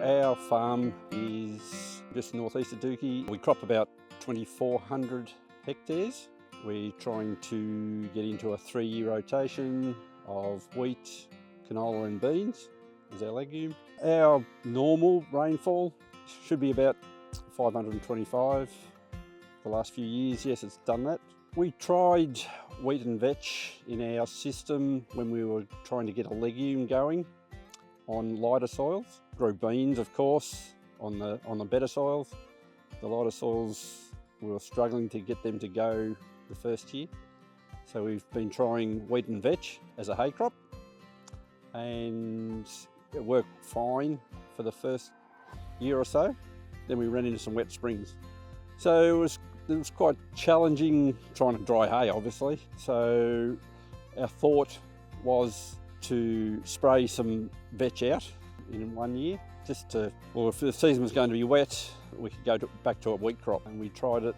Our farm is just northeast of Dookie. We crop about 2,400 hectares. We're trying to get into a 3-year rotation of wheat, canola and beans as our legume. Our normal rainfall should be about 525 the last few years. Yes, it's done that. We tried wheat and vetch in our system when we were trying to get a legume going on lighter soils. Grew beans, of course, on the better soils. The lighter soils, we were struggling to get them to go the first year. So we've been trying wheat and vetch as a hay crop, and it worked fine for the first year or so. Then we ran into some wet springs. So it was quite challenging trying to dry hay, obviously. So our thought was to spray some vetch out in 1 year, just to, well, if the season was going to be wet, we could go back to a wheat crop. And we tried it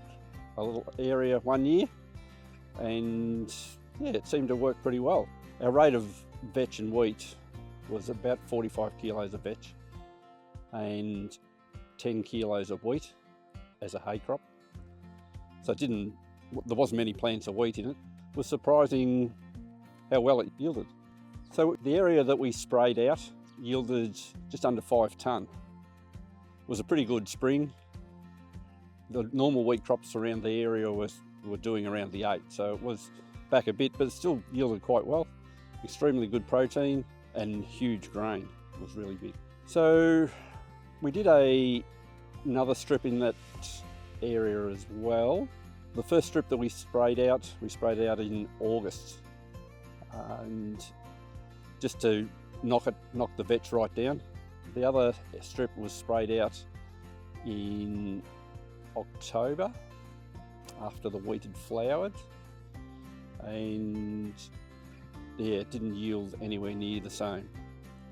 a little area 1 year, and yeah, it seemed to work pretty well. Our rate of vetch and wheat was about 45 kilos of vetch and 10 kilos of wheat as a hay crop. So there wasn't many plants of wheat in it. It was surprising how well it yielded. So the area that we sprayed out yielded just under 5 tonne. It was a pretty good spring. The normal wheat crops around the area were doing around the 8, so it was back a bit, but it still yielded quite well. Extremely good protein and huge grain. It was really big. So we did another strip in that area as well. The first strip that we sprayed out in August, and just to knock the vetch right down. The other strip was sprayed out in October after the wheat had flowered, and yeah, it didn't yield anywhere near the same.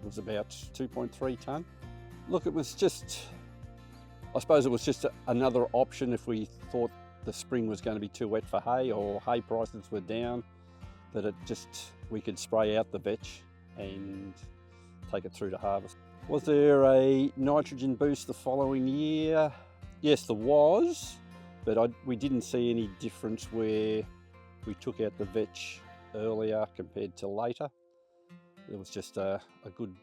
It was about 2.3 tonne. Look, it was just, I suppose it was just another option if we thought the spring was going to be too wet for hay or hay prices were down, that we could spray out the vetch and take it through to harvest. Was there a nitrogen boost the following year? Yes, there was, but we didn't see any difference where we took out the vetch earlier compared to later. It was just a good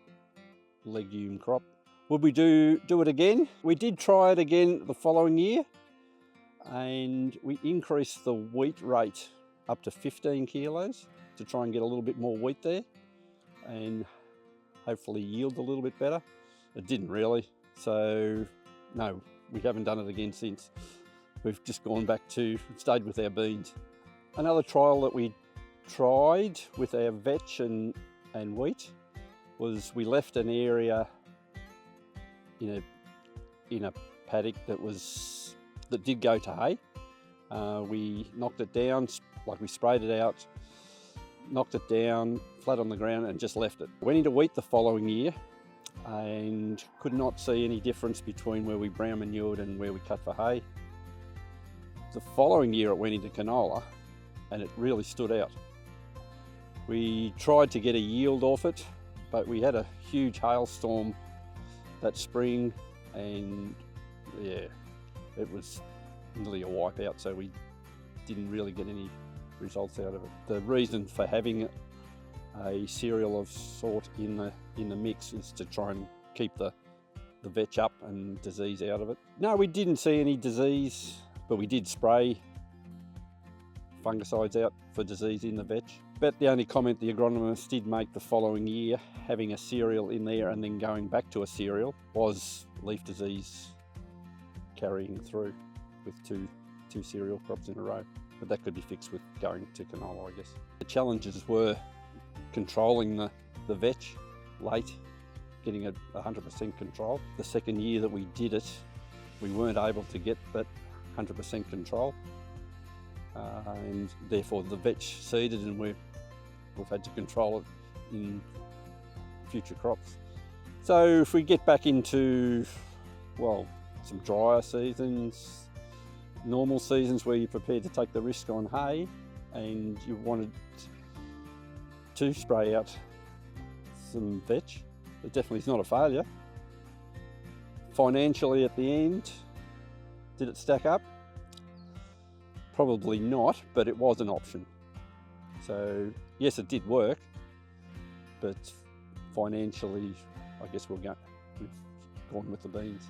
legume crop. Would we do it again? We did try it again the following year, and we increased the wheat rate up to 15 kilos to try and get a little bit more wheat there and hopefully yield a little bit better. It didn't really, so no, we haven't done it again since. We've just stayed with our beans. Another trial that we tried with our vetch and wheat was we left an area in a paddock that did go to hay. We knocked it down, we sprayed it out, knocked it down flat on the ground and just left it. Went into wheat the following year and could not see any difference between where we brown manured and where we cut for hay. The following year it went into canola and it really stood out. We tried to get a yield off it, but we had a huge hailstorm that spring, and yeah, it was nearly a wipeout, so we didn't really get any results out of it. The reason for having a cereal of sort in the mix is to try and keep the vetch up and disease out of it. No, we didn't see any disease, but we did spray fungicides out for disease in the vetch. But the only comment the agronomist did make the following year, having a cereal in there and then going back to a cereal, was leaf disease carrying through with two cereal crops in a row. But that could be fixed with going to canola, I guess. The challenges were controlling the vetch late, getting a 100% control. The second year that we did it, we weren't able to get that 100% control. And therefore the vetch seeded, and we've had to control it in future crops. So if we get back into, well, some drier seasons, normal seasons where you're prepared to take the risk on hay and you wanted to spray out some vetch, it definitely is not a failure. Financially at the end, did it stack up? Probably not, but it was an option. So yes, it did work, but financially, I guess we've gone with the beans.